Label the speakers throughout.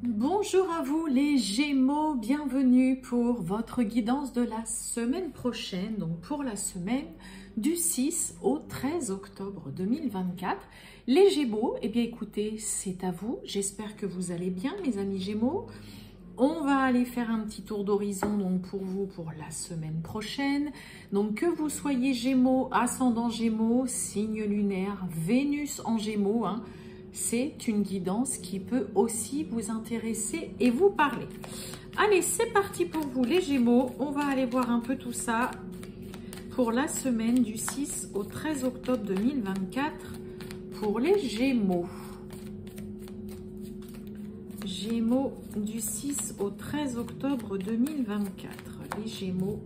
Speaker 1: Bonjour à vous les Gémeaux, bienvenue pour votre guidance de la semaine prochaine, donc pour la semaine du 6 au 13 octobre 2024. Les Gémeaux, eh bien écoutez, c'est à vous, j'espère que vous allez bien mes amis Gémeaux. On va aller faire un petit tour d'horizon donc pour vous pour la semaine prochaine. Donc que vous soyez Gémeaux, ascendant Gémeaux, signe lunaire, Vénus en Gémeaux, c'est une guidance qui peut aussi vous intéresser et vous parler. Allez, c'est parti pour vous les Gémeaux. On va aller voir un peu tout ça pour la semaine du 6 au 13 octobre 2024 pour les Gémeaux. Gémeaux du 6 au 13 octobre 2024. Les Gémeaux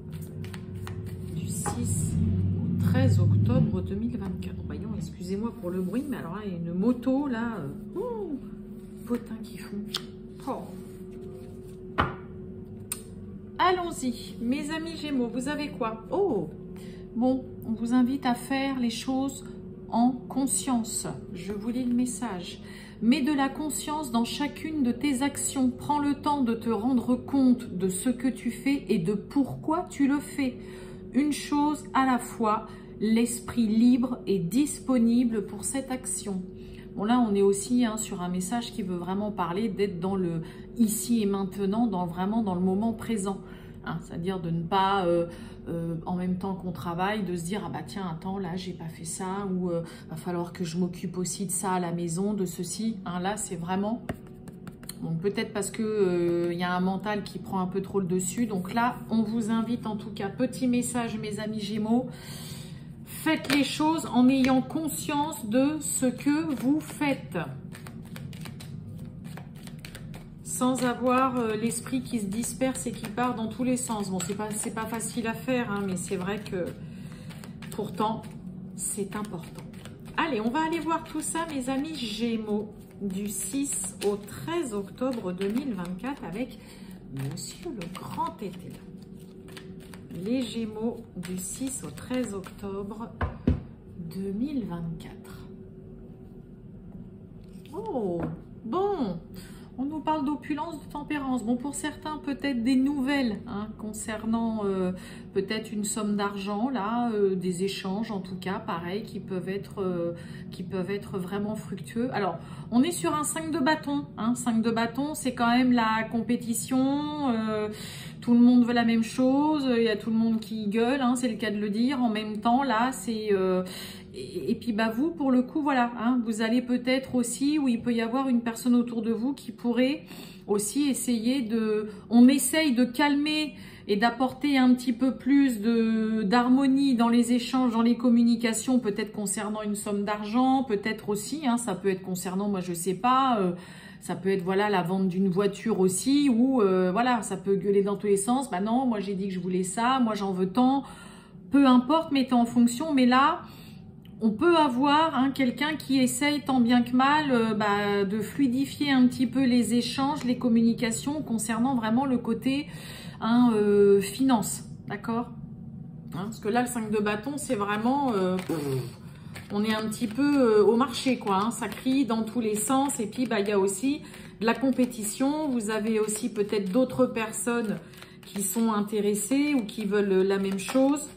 Speaker 1: du 6 au 13 octobre 2024. Voyons, excusez-moi pour le bruit, mais alors là, il y a une moto là. Potins qui font. Oh. Allons-y, mes amis Gémeaux, vous avez quoi? Oh, bon, on vous invite à faire les choses en conscience. Je vous lis le message. Mets de la conscience dans chacune de tes actions. Prends le temps de te rendre compte de ce que tu fais et de pourquoi tu le fais. Une chose à la fois, l'esprit libre et disponible pour cette action. Bon là, on est aussi sur un message qui veut vraiment parler d'être dans le ici et maintenant, vraiment dans le moment présent. C'est-à-dire de ne pas, en même temps qu'on travaille, de se dire « Ah bah tiens, attends, là, j'ai pas fait ça » ou « Va falloir que je m'occupe aussi de ça à la maison, de ceci. » Là, c'est vraiment... Bon, peut-être parce que y a un mental qui prend un peu trop le dessus. Donc là, on vous invite en tout cas, petit message mes amis Gémeaux, faites les choses en ayant conscience de ce que vous faites. Sans avoir l'esprit qui se disperse et qui part dans tous les sens. Bon, c'est pas facile à faire, mais c'est vrai que pourtant, c'est important. Allez, on va aller voir tout ça, mes amis Gémeaux, du 6 au 13 octobre 2024 avec Monsieur le Grand Été. Les Gémeaux du 6 au 13 octobre 2024. Oh, bon, on nous parle d'opulence, de tempérance. Bon, pour certains, peut-être des nouvelles concernant peut-être une somme d'argent, là, des échanges en tout cas, pareil, qui peuvent être vraiment fructueux. Alors, on est sur un 5 de bâton. 5 de bâton, c'est quand même la compétition. Tout le monde veut la même chose. Il y a tout le monde qui gueule, c'est le cas de le dire. En même temps, là, c'est... Et puis bah vous, pour le coup, voilà, vous allez peut-être aussi, où il peut y avoir une personne autour de vous qui pourrait aussi essayer de... On essaye de calmer et d'apporter un petit peu plus d'harmonie dans les échanges, dans les communications, peut-être concernant une somme d'argent, peut-être aussi, ça peut être concernant, moi je sais pas... ça peut être voilà la vente d'une voiture aussi, ou voilà, ça peut gueuler dans tous les sens. Bah non, moi j'ai dit que je voulais ça, moi j'en veux tant. Peu importe, mettez en fonction. Mais là, on peut avoir quelqu'un qui essaye tant bien que mal de fluidifier un petit peu les échanges, les communications concernant vraiment le côté finance, d'accord, parce que là, le 5 de bâton, c'est vraiment... on est un petit peu au marché, quoi. Ça crie dans tous les sens. Et puis, il y a aussi de la compétition. Vous avez aussi peut-être d'autres personnes qui sont intéressées ou qui veulent la même chose.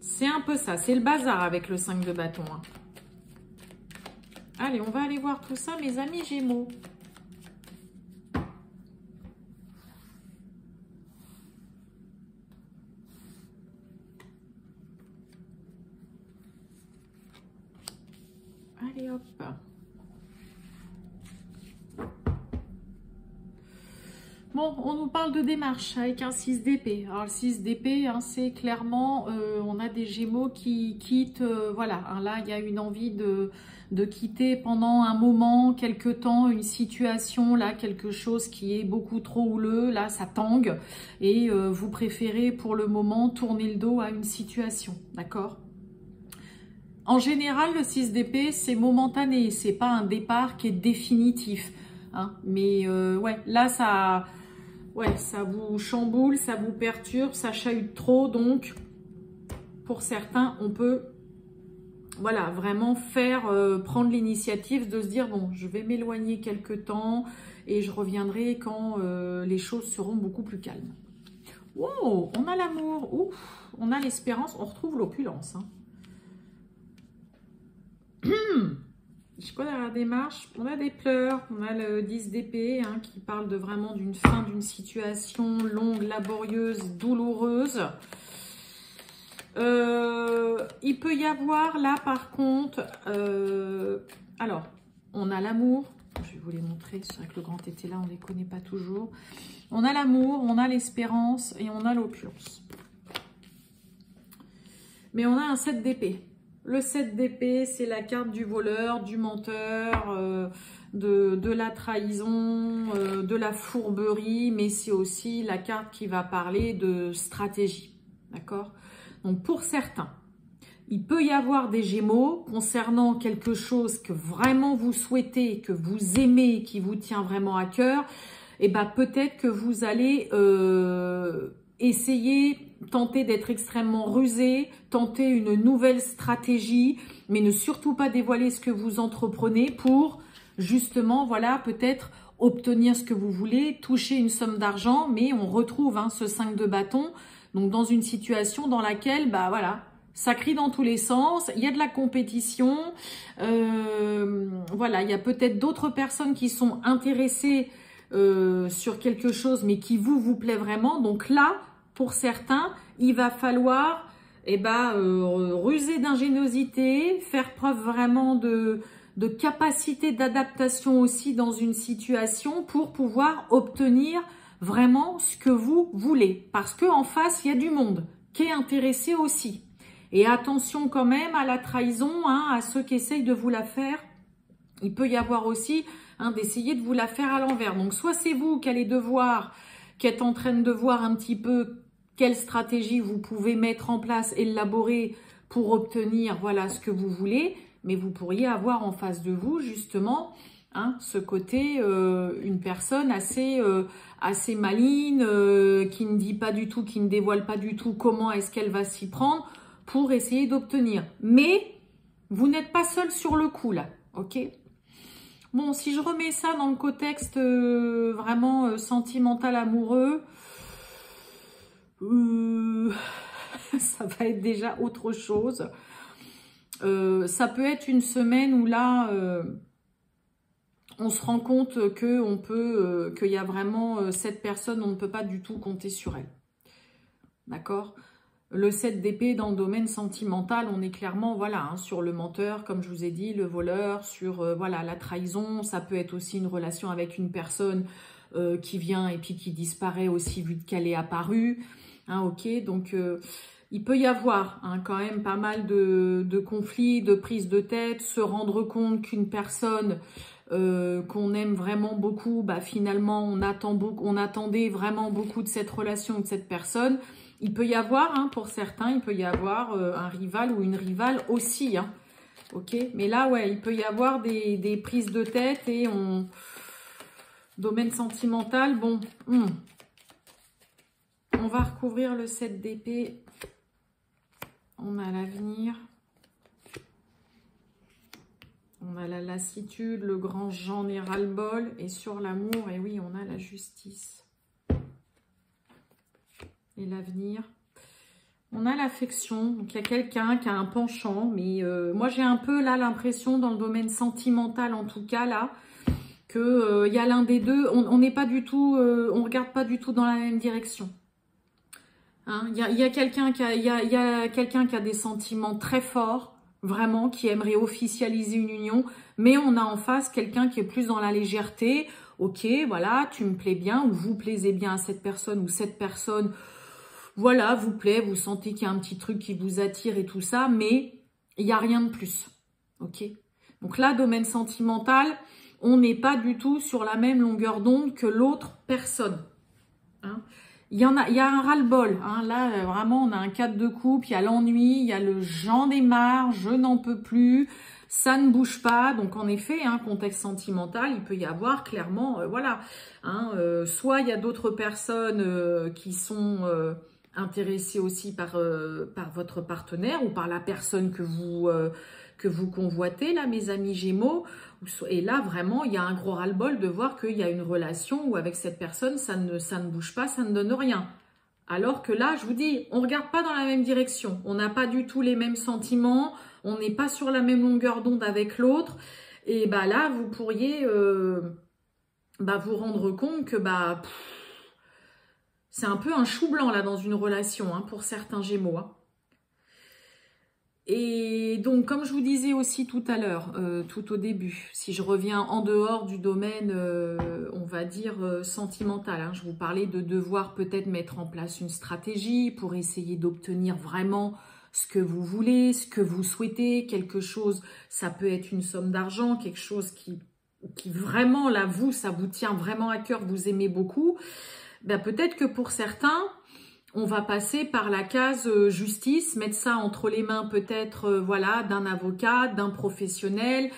Speaker 1: C'est un peu ça. C'est le bazar avec le 5 de bâton. Allez, on va aller voir tout ça, mes amis Gémeaux. Allez, hop. Bon, on nous parle de démarche avec un 6 d'épée. Alors, le 6 d'épée, c'est clairement, on a des Gémeaux qui quittent, voilà. Là, il y a une envie de quitter pendant un moment, quelque temps, une situation, là, quelque chose qui est beaucoup trop houleux, là, ça tangue. Et vous préférez, pour le moment, tourner le dos à une situation, d'accord ? En général, le 6 d'épée, c'est momentané, c'est pas un départ qui est définitif. Mais ouais, là, ça vous chamboule, ça vous perturbe, ça chahute trop. Donc, pour certains, on peut voilà, vraiment faire, prendre l'initiative de se dire, bon, je vais m'éloigner quelque temps et je reviendrai quand les choses seront beaucoup plus calmes. Wow, on a l'amour, ouf, on a l'espérance, on retrouve l'opulence. Hein. Je crois dans la démarche, on a des pleurs, on a le 10 d'épée hein, qui parle de vraiment d'une fin d'une situation longue, laborieuse, douloureuse. Il peut y avoir là par contre, alors on a l'amour, je vais vous les montrer, c'est vrai que le grand était là, on ne les connaît pas toujours. On a l'amour, on a l'espérance et on a l'opulence. Mais on a un 7 d'épée. Le 7 d'épée, c'est la carte du voleur, du menteur, de la trahison, de la fourberie, mais c'est aussi la carte qui va parler de stratégie. D'accord ? Donc pour certains, il peut y avoir des Gémeaux concernant quelque chose que vraiment vous souhaitez, que vous aimez, qui vous tient vraiment à cœur. Et ben peut-être que vous allez essayer, tenter d'être extrêmement rusé, tenter une nouvelle stratégie, mais ne surtout pas dévoiler ce que vous entreprenez pour justement, voilà, peut-être obtenir ce que vous voulez, toucher une somme d'argent, mais on retrouve hein, ce 5 de bâton, donc dans une situation dans laquelle, bah voilà, ça crie dans tous les sens, il y a de la compétition, voilà, il y a peut-être d'autres personnes qui sont intéressées sur quelque chose, mais qui vous plaît vraiment. Donc là, pour certains, il va falloir ruser d'ingéniosité, faire preuve vraiment de capacité d'adaptation aussi dans une situation pour pouvoir obtenir vraiment ce que vous voulez. Parce qu'en face, il y a du monde qui est intéressé aussi. Et attention quand même à la trahison, hein, à ceux qui essayent de vous la faire. Il peut y avoir aussi hein, d'essayer de vous la faire à l'envers. Donc, soit c'est vous qui allez devoir, qui êtes en train de voir un petit peu quelle stratégie vous pouvez mettre en place, élaborer pour obtenir voilà ce que vous voulez. Mais vous pourriez avoir en face de vous justement hein, ce côté, une personne assez maligne, qui ne dit pas du tout, qui ne dévoile pas du tout comment est-ce qu'elle va s'y prendre pour essayer d'obtenir. Mais vous n'êtes pas seul sur le coup là, ok ? Bon, si je remets ça dans le contexte vraiment sentimental, amoureux, ça va être déjà autre chose. Ça peut être une semaine où là, on se rend compte qu'il y a vraiment cette personne, on ne peut pas du tout compter sur elle. D'accord ? Le 7 d'épée dans le domaine sentimental, on est clairement voilà hein, sur le menteur, comme je vous ai dit, le voleur, sur voilà la trahison. Ça peut être aussi une relation avec une personne qui vient et puis qui disparaît aussi vu qu'elle est apparue. Hein, ok, donc il peut y avoir hein, quand même pas mal de conflits, de prises de tête, se rendre compte qu'une personne qu'on aime vraiment beaucoup, bah, finalement on attendait vraiment beaucoup de cette relation, de cette personne. Il peut y avoir, hein, pour certains, il peut y avoir un rival ou une rivale aussi. Hein. Ok, mais là, ouais, il peut y avoir des prises de tête et domaine sentimental, bon, on va recouvrir le 7 d'épée. On a l'avenir. On a la lassitude, le grand j'en ai ras-le-bol. Et sur l'amour, et oui, on a la justice. Et l'avenir. On a l'affection, donc il y a quelqu'un qui a un penchant, mais moi j'ai un peu là l'impression dans le domaine sentimental en tout cas là, que y a l'un des deux, on n'est pas du tout, on regarde pas du tout dans la même direction. Hein, y a quelqu'un qui a des sentiments très forts, vraiment, qui aimerait officialiser une union, mais on a en face quelqu'un qui est plus dans la légèreté. Ok, voilà, tu me plais bien, ou vous plaisez bien à cette personne, ou cette personne voilà, vous plaît, vous sentez qu'il y a un petit truc qui vous attire et tout ça, mais il n'y a rien de plus. Ok. Donc là, domaine sentimental, on n'est pas du tout sur la même longueur d'onde que l'autre personne. Hein. Il y a un ras-le-bol. Hein. Là, vraiment, on a un 4 de coupe, il y a l'ennui, il y a le j'en ai marre, je n'en peux plus, ça ne bouge pas. Donc, en effet, hein, contexte sentimental, il peut y avoir clairement, voilà. Hein, soit il y a d'autres personnes qui sont intéressées aussi par votre partenaire ou par la personne que que vous convoitez, là, mes amis Gémeaux. Et là, vraiment, il y a un gros ras-le-bol de voir qu'il y a une relation où avec cette personne, ça ne bouge pas, ça ne donne rien. Alors que là, je vous dis, on ne regarde pas dans la même direction. On n'a pas du tout les mêmes sentiments. On n'est pas sur la même longueur d'onde avec l'autre. Et bah là, vous pourriez vous rendre compte que c'est un peu un chou blanc là dans une relation hein, pour certains Gémeaux. Hein. Et donc, comme je vous disais aussi tout à l'heure, tout au début, si je reviens en dehors du domaine, on va dire, sentimental, hein, je vous parlais de devoir peut-être mettre en place une stratégie pour essayer d'obtenir vraiment ce que vous voulez, ce que vous souhaitez, quelque chose, ça peut être une somme d'argent, quelque chose qui vraiment, là, ça vous tient vraiment à cœur, vous aimez beaucoup, ben, peut-être que pour certains, on va passer par la case justice, mettre ça entre les mains peut-être voilà, d'un avocat, d'un professionnel,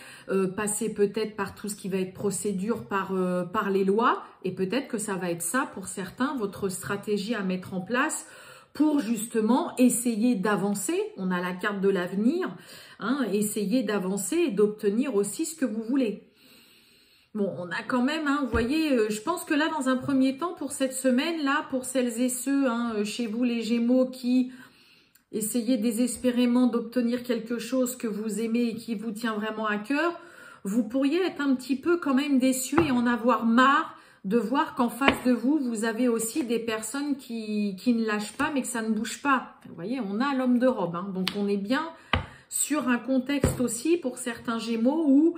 Speaker 1: passer peut-être par tout ce qui va être procédure par les lois. Et peut-être que ça va être ça pour certains, votre stratégie à mettre en place pour justement essayer d'avancer. On a la carte de l'avenir, hein, essayer d'avancer et d'obtenir aussi ce que vous voulez. Bon, on a quand même, hein, vous voyez, je pense que là, dans un premier temps, pour cette semaine-là, pour celles et ceux, hein, chez vous, les Gémeaux, qui essayez désespérément d'obtenir quelque chose que vous aimez et qui vous tient vraiment à cœur, vous pourriez être un petit peu quand même déçus et en avoir marre de voir qu'en face de vous, vous avez aussi des personnes qui ne lâchent pas, mais que ça ne bouge pas. Vous voyez, on a l'homme de robe, hein, donc on est bien sur un contexte aussi, pour certains Gémeaux, où...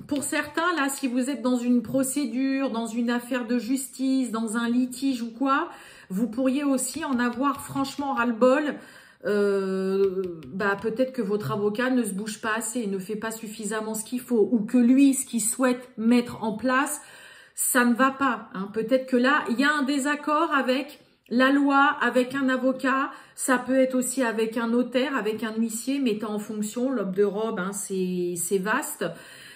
Speaker 1: Pour certains, là, si vous êtes dans une procédure, dans une affaire de justice, dans un litige ou quoi, vous pourriez aussi en avoir franchement ras-le-bol. Peut-être que votre avocat ne se bouge pas assez, ne fait pas suffisamment ce qu'il faut, ou que lui, ce qu'il souhaite mettre en place, ça ne va pas. Hein. Peut-être que là, il y a un désaccord avec la loi, avec un avocat, ça peut être aussi avec un notaire, avec un huissier, mettant en fonction, l'homme de robe, hein, c'est vaste.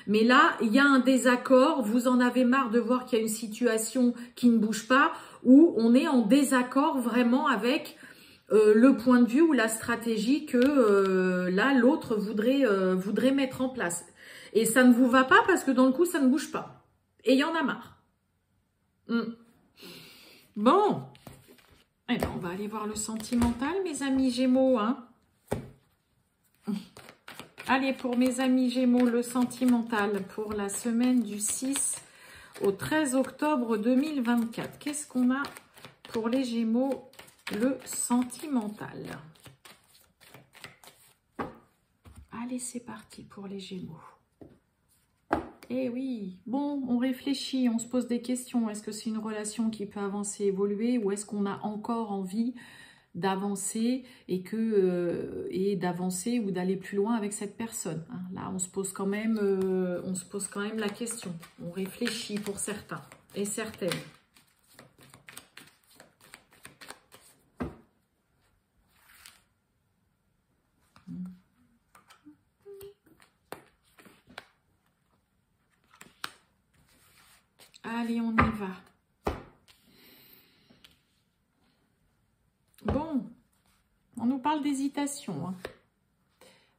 Speaker 1: Mais là, il y a un désaccord, vous en avez marre de voir qu'il y a une situation qui ne bouge pas, où on est en désaccord vraiment avec le point de vue ou la stratégie que là, l'autre voudrait mettre en place. Et ça ne vous va pas parce que dans le coup, ça ne bouge pas. Et il y en a marre. Bon, eh ben, on va aller voir le sentimental, mes amis Gémeaux, hein. Allez, pour mes amis Gémeaux, le sentimental pour la semaine du 6 au 13 octobre 2024. Qu'est-ce qu'on a pour les Gémeaux, le sentimental? Allez, c'est parti pour les Gémeaux. Eh oui, bon, on réfléchit, on se pose des questions. Est-ce que c'est une relation qui peut avancer, évoluer, ou est-ce qu'on a encore envie d'avancer et d'avancer ou d'aller plus loin avec cette personne. Hein. Là, on se pose quand même la question. On réfléchit pour certains et certaines. Allez, on y va. Bon, on nous parle d'hésitation. Hein.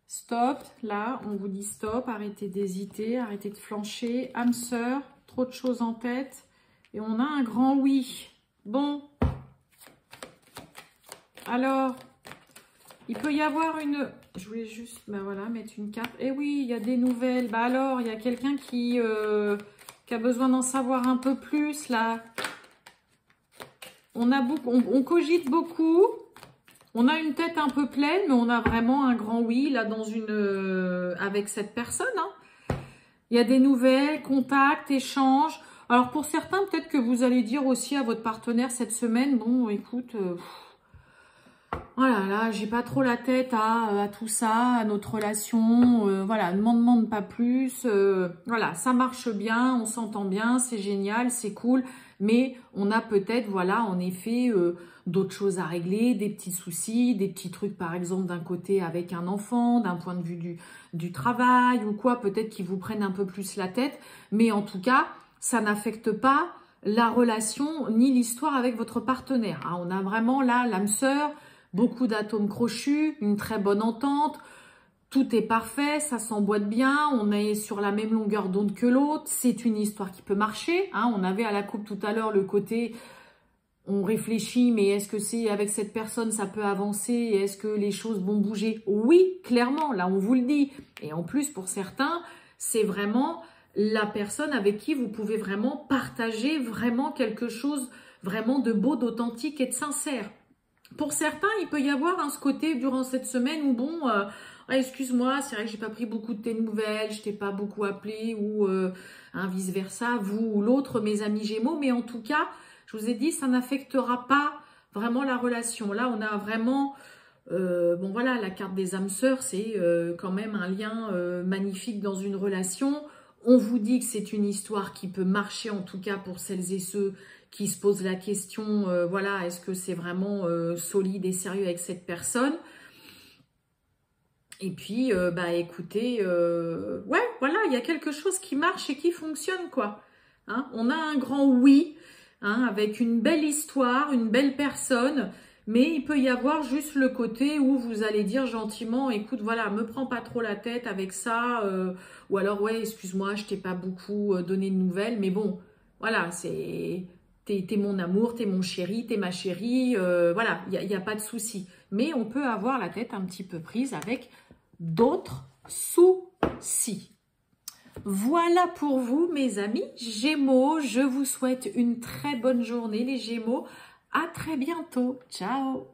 Speaker 1: Stop, là, on vous dit stop, arrêtez d'hésiter, arrêtez de flancher. Âme sœur, trop de choses en tête. Et on a un grand oui. Bon. Alors, il peut y avoir une... Je voulais juste, voilà, mettre une carte. Eh oui, il y a des nouvelles. Bah alors, il y a quelqu'un qui a besoin d'en savoir un peu plus, là. On cogite beaucoup, on a une tête un peu pleine, mais on a vraiment un grand oui là avec cette personne. Hein. Il y a des nouvelles, contacts, échanges. Alors pour certains, peut-être que vous allez dire aussi à votre partenaire cette semaine, bon écoute, oh là là, j'ai pas trop la tête à tout ça, à notre relation, voilà, ne m'en demande pas plus, voilà, ça marche bien, on s'entend bien, c'est génial, c'est cool. Mais on a peut-être, voilà, en effet, d'autres choses à régler, des petits soucis, des petits trucs, par exemple, d'un côté avec un enfant, d'un point de vue du travail ou quoi, peut-être qu'ils vous prennent un peu plus la tête. Mais en tout cas, ça n'affecte pas la relation ni l'histoire avec votre partenaire. Hein. On a vraiment là l'âme sœur, beaucoup d'atomes crochus, une très bonne entente. tout est parfait, ça s'emboîte bien, on est sur la même longueur d'onde que l'autre, c'est une histoire qui peut marcher. Hein. On avait à la coupe tout à l'heure le côté, on réfléchit, mais est-ce que c'est avec cette personne, ça peut avancer, est-ce que les choses vont bouger? Oui, clairement, là on vous le dit. Et en plus, pour certains, c'est vraiment la personne avec qui vous pouvez vraiment partager vraiment quelque chose vraiment de beau, d'authentique et de sincère. Pour certains, il peut y avoir ce côté durant cette semaine où bon, excuse-moi, c'est vrai que j'ai pas pris beaucoup de tes nouvelles, je t'ai pas beaucoup appelé ou vice versa, vous ou l'autre, mes amis Gémeaux, mais en tout cas, je vous ai dit, ça n'affectera pas vraiment la relation. Là, on a vraiment, bon voilà, la carte des âmes sœurs, c'est quand même un lien magnifique dans une relation. On vous dit que c'est une histoire qui peut marcher, en tout cas pour celles et ceux qui se posent la question, voilà, est-ce que c'est vraiment solide et sérieux avec cette personne? Et puis, bah écoutez, ouais, voilà, il y a quelque chose qui marche et qui fonctionne, quoi. Hein, on a un grand oui, hein, avec une belle histoire, une belle personne, mais il peut y avoir juste le côté où vous allez dire gentiment, écoute, voilà, me prends pas trop la tête avec ça, ou alors, ouais, excuse-moi, je t'ai pas beaucoup donné de nouvelles, mais bon, voilà, c'est... T'es mon amour, t'es mon chéri, t'es ma chérie, voilà, il n'y a pas de souci. Mais on peut avoir la tête un petit peu prise avec d'autres soucis. Voilà pour vous, mes amis Gémeaux. Je vous souhaite une très bonne journée, les Gémeaux. À très bientôt. Ciao.